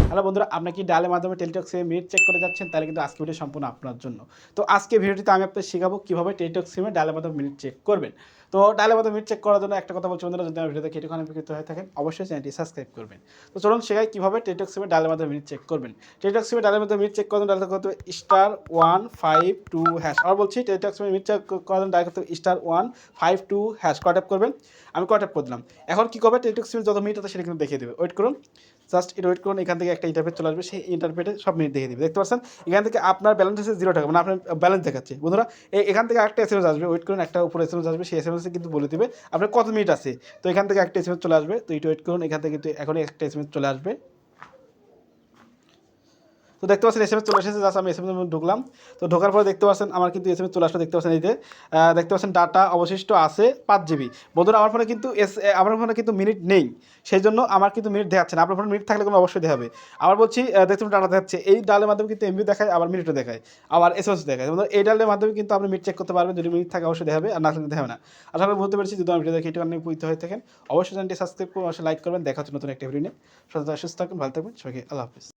Hello বন্ধুরা, আপনি কি ডায়ালের মাধ্যমে টেলিটক সিমে মিনিট চেক করে যাচ্ছেন? তাহলে কিন্তু আজকে ভিডিও সম্পূর্ণ আপনার জন্য। তো আজকে ভিডিওটিতে আমি আপনাদের শেখাবো কিভাবে টেলিটক সিমে ডায়ালের মাধ্যমে মিনিট চেক করবেন। তো ডায়ালের মাধ্যমে মিনিট চেক করার জন্য একটা কথা বলছি বন্ধুরা, যদি আমার ভিডিও দেখে একটুখানি উপকৃত হয়ে থাকেন অবশ্যই চ্যানেলটি সাবস্ক্রাইব করবেন। তো চলুন শেখাই কিভাবে টেলিটক সিমে ডায়ালের মাধ্যমে মিনিট চেক করবেন। টেলিটক সিমে ডায়ালের মাধ্যমে মিনিট চেক করার জন্য ডায়াল করতে হবে *152#। আবার বলছি, টেলিটক সিমে মিনিট চেক করার জন্য ডায়াল করতে হবে *152#। কয় ট্যাপ করবেন? আমি কয় ট্যাপ করে দিলাম। এখন কি করবে, টেলিটক সিমে যত মিনিট আছে সেটা কিন্তু দেখিয়ে দেবে। ওয়েট করুন, জাস্ট এটা ওয়েট করুন। এখান থেকে একটা ইন্টারফেস চলে আসবে, সেই ইন্টারফেসে সব মিনিট দেখিয়ে দিবে। দেখতে পাচ্ছেন এখান থেকে আপনার ব্যালেন্স আছে 0 টাকা, মানে আপনার ব্যালেন্স দেখাচ্ছে বন্ধুরা। এখান থেকে একটা এসএমএস আসবে, ওয়েট করুন, একটা উপরে এসএমএস আসবে, সেই এসএমএসে কিন্তু বলে দিবে আপনার কত মিনিট আছে। তো এখান থেকে একটা এসএমএস চলে আসবে, তো এটা ওয়েট করুন, এখান থেকে কিন্তু এখনই একটা এসএমএস চলে আসবে। তো দেখতে পাচ্ছেন এসএমএস চলে এসেছে, জাস্ট আমি এসএমএস ঢুকলাম। তো ঢোকার পরে দেখতে পাচ্ছেন আমার কিন্তু এসএমএস চলে আসলো। দেখতে পাচ্ছেন এই যে দেখতে পাচ্ছেন ডাটা অবশিষ্ট আছে 5 GB। বন্ধুরা আমার ফোনে কিন্তু মিনিট নেই, সেই জন্য আমার কিন্তু মিনিট দেখাচ্ছে না। আপনার ফোনে মিনিট থাকলে কোনো অবশ্যই দেখাবে। আবার বলছি, দেখতে ডাটা দেখাচ্ছে, এই ডালের মাধ্যমে কিন্তু এমবি দেখায়, আবার মিনিটও দেখায়, আবার এসএমএস দেখায়। বন্ধুরা এই ডালের মাধ্যমে কিন্তু আপনি মিনিট চেক করতে পারবেন। যদি মিনিট থাকে অবশ্যই দেখাবে, আর না থাকলে দেখাবে না। আশা করি বুঝতে পেরেছি। যদি আমার ভিডিও দেখে একটু উপকৃত হয়ে থাকেন অবশ্যই চ্যানেলটি সাবস্ক্রাইব করুন, অবশ্যই লাইক করবেন। দেখা হচ্ছে নতুন একটা ভিডিও নিয়ে। সুস্থ থাকুন, ভালো থাকবেন, সবাইকে আল্লাহ হাফিজ।